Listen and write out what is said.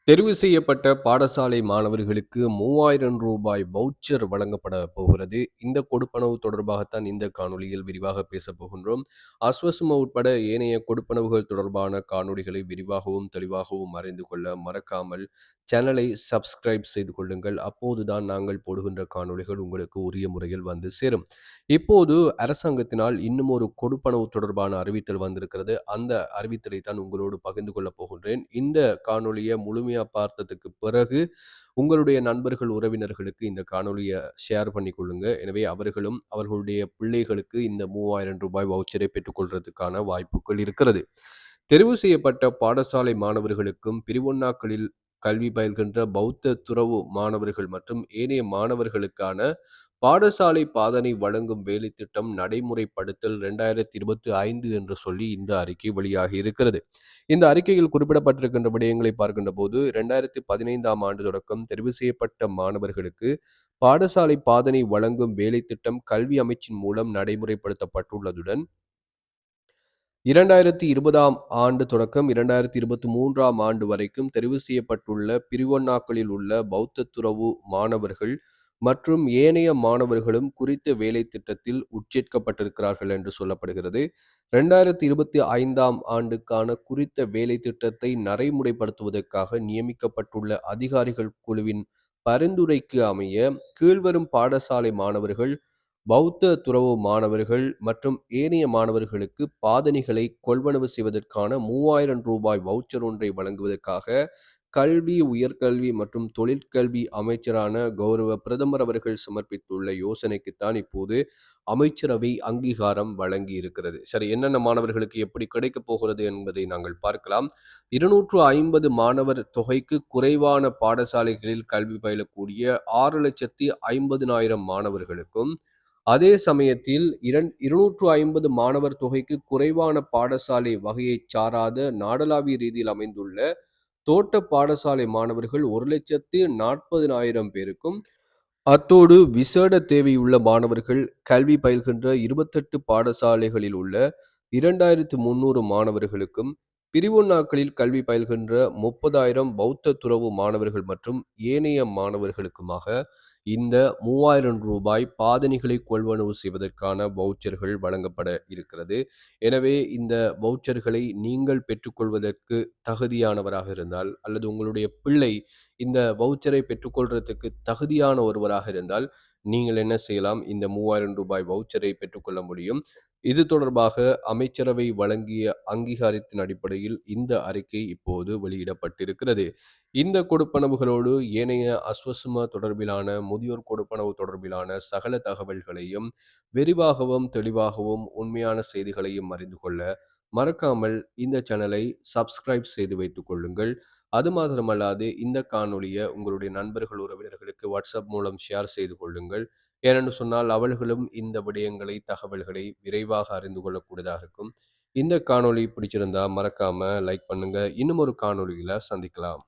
தெரிவு செய்யப்பட்ட பாடசாலை மாணவர்களுக்கு ரூ. 3000 வவுச்சர் வழங்கப்பட போகிறது. இந்த கொடுப்பனவு தொடர்பாகத்தான் இந்த காணொளியில் விரிவாக பேசப் போகின்றோம். அஸ்வசும உட்பட ஏனைய கொடுப்பனவுகள் தொடர்பான காணொளிகளை விரிவாகவும், தெளிவாகவும் அறிந்து கொள்ள மறக்காமல் சேனலை சப்ஸ்கிரைப் செய்து கொள்ளுங்கள். அப்போதுதான் நாங்கள் போடுகின்ற காணொளிகள் உங்களுக்கு உரிய முறையில் வந்து சேரும். இப்போது அரசாங்கத்தினால் இன்னும் ஒரு கொடுப்பனவு தொடர்பான அறிவித்தல் வந்திருக்கிறது. அந்த அறிவித்தலை தான் உங்களோடு பகிர்ந்து கொள்ளப் போகின்றேன். இந்த காணொளிய முழுமையா பார்த்ததுக்கு பிறகு, உங்களுடைய நண்பர்கள், உறவினர்களுக்கு இந்த காணொளிய ஷேர் பண்ணிக் கொள்ளுங்க. எனவே அவர்களும் அவர்களுடைய பிள்ளைகளுக்கு இந்த ரூ. 3000 வவுச்சரை பெற்றுக்கொள்றதுக்கான வாய்ப்புகள் இருக்கிறது. தெரிவு செய்யப்பட்ட பாடசாலை மாணவர்களுக்கும், பிரிவொன்னாக்களில் கல்வி பயில்கின்ற பௌத்த துறவு மாணவர்கள் மற்றும் ஏனைய மாணவர்களுக்கான பாடசாலை பாதனை வழங்கும் வேலைத்திட்டம் நடைமுறைப்படுத்தல் 2025 என்று சொல்லி இந்த அறிக்கை வெளியாகி இருக்கிறது. இந்த அறிக்கையில் குறிப்பிடப்பட்டிருக்கின்ற விடயங்களை பார்க்கின்ற போது 2015ஆம் ஆண்டு தொடக்கம் தெரிவு செய்யப்பட்ட மாணவர்களுக்கு பாடசாலை பாதனை வழங்கும் வேலைத்திட்டம் கல்வி அமைச்சின் மூலம் நடைமுறைப்படுத்தப்பட்டுள்ளதுடன் 2020ஆம் ஆண்டு தொடக்கம் 2023ஆம் ஆண்டு வரைக்கும் தெரிவு செய்யப்பட்டுள்ள பிரிவொன்னாக்களில் உள்ள பௌத்த துறவு மாணவர்கள் மற்றும் ஏனைய மாணவர்களும் குறித்த வேலை திட்டத்தில் உட்சேர்க்கப்பட்டிருக்கிறார்கள் என்று சொல்லப்படுகிறது. 2025ஆம் ஆண்டுக்கான குறித்த வேலை திட்டத்தை நடைமுறைப்படுத்துவதற்காக நியமிக்கப்பட்டுள்ள அதிகாரிகள் குழுவின் பரிந்துரைக்கு அமைய கீழ்வரும் பாடசாலை மாணவர்கள், பௌத்த துறவு மாணவர்கள் மற்றும் ஏனைய மாணவர்களுக்கு பாதணிகளை கொள்வனவு செய்வதற்கான ரூ. 3000 வவுச்சர் ஒன்றை வழங்குவதற்காக கல்வி, உயர்கல்வி மற்றும் தொழிற்கல்வி அமைச்சரான கௌரவ பிரதமர் அவர்கள் சமர்ப்பித்துள்ள யோசனைக்குத்தான் இப்போது அமைச்சரவை அங்கீகாரம் வழங்கி இருக்கிறது. சரி, என்னென்ன மாணவர்களுக்கு எப்படி கிடைக்கப் போகிறது என்பதை நாங்கள் பார்க்கலாம். 250 மாணவர் தொகைக்கு குறைவான பாடசாலைகளில் கல்வி பயிலக்கூடிய 6,50,000 மாணவர்களுக்கும், அதே சமயத்தில் 250 மாணவர் தொகைக்கு குறைவான பாடசாலை வகையைச் சாராத நாடளாவிய ரீதியில் அமைந்துள்ள தோட்ட பாடசாலை மாணவர்கள் 1,40,000 பேருக்கும், அத்தோடு விசேட தேவையுள்ள மாணவர்கள் கல்வி பயில்கின்ற 28 பாடசாலைகளில் உள்ள 2,300 மாணவர்களுக்கும், பிரிவொன்னாக்களில் கல்வி பயில்கின்ற 30,000 பௌத்த துறவு மாணவர்கள் மற்றும் ஏனைய மாணவர்களுக்குமாக இந்த ரூ. 3000 பாதணிகளை கொள்வனவு செய்வதற்கான வவுச்சர்கள் வழங்கப்பட இருக்கிறது. எனவே இந்த வவுச்சர்களை நீங்கள் பெற்றுக்கொள்வதற்கு தகுதியானவராக இருந்தால், அல்லது உங்களுடைய பிள்ளை இந்த வவுச்சரை பெற்றுக்கொள்றதுக்கு தகுதியான ஒருவராக இருந்தால், நீங்கள் என்ன செய்யலாம்? இந்த ரூ. 3000 வவுச்சரை பெற்றுக்கொள்ள முடியும். இது தொடர்பாக அமைச்சரவை வழங்கிய அங்கீகாரத்தின் அடிப்படையில் இந்த அறிக்கை இப்போது வெளியிடப்பட்டிருக்கிறது. இந்த கொடுப்பனவுகளோடு ஏனைய அஸ்வசும தொடர்பிலான, முதியோர் கொடுப்பனவு தொடர்பிலான சகல தகவல்களையும் விரிவாகவும், தெளிவாகவும், உண்மையான செய்திகளையும் அறிந்து கொள்ள மறக்காமல் இந்த சேனலை சப்ஸ்கிரைப் செய்து வைத்துக் கொள்ளுங்கள். அது மாத்திரமல்லாது இந்த காணொளிய உங்களுடைய நண்பர்கள், உறவினர்களுக்கு வாட்ஸ்அப் மூலம் ஷேர் செய்து கொள்ளுங்கள். ஏனென்று சொன்னால் அவர்களும் இந்த விடயங்களை, தகவல்களை விரைவாக அறிந்து கொள்ளக்கூடியதாக இருக்கும். இந்த காணொளி பிடிச்சிருந்தா மறக்காம லைக் பண்ணுங்க. இன்னும் ஒரு காணொளியில சந்திக்கலாம்.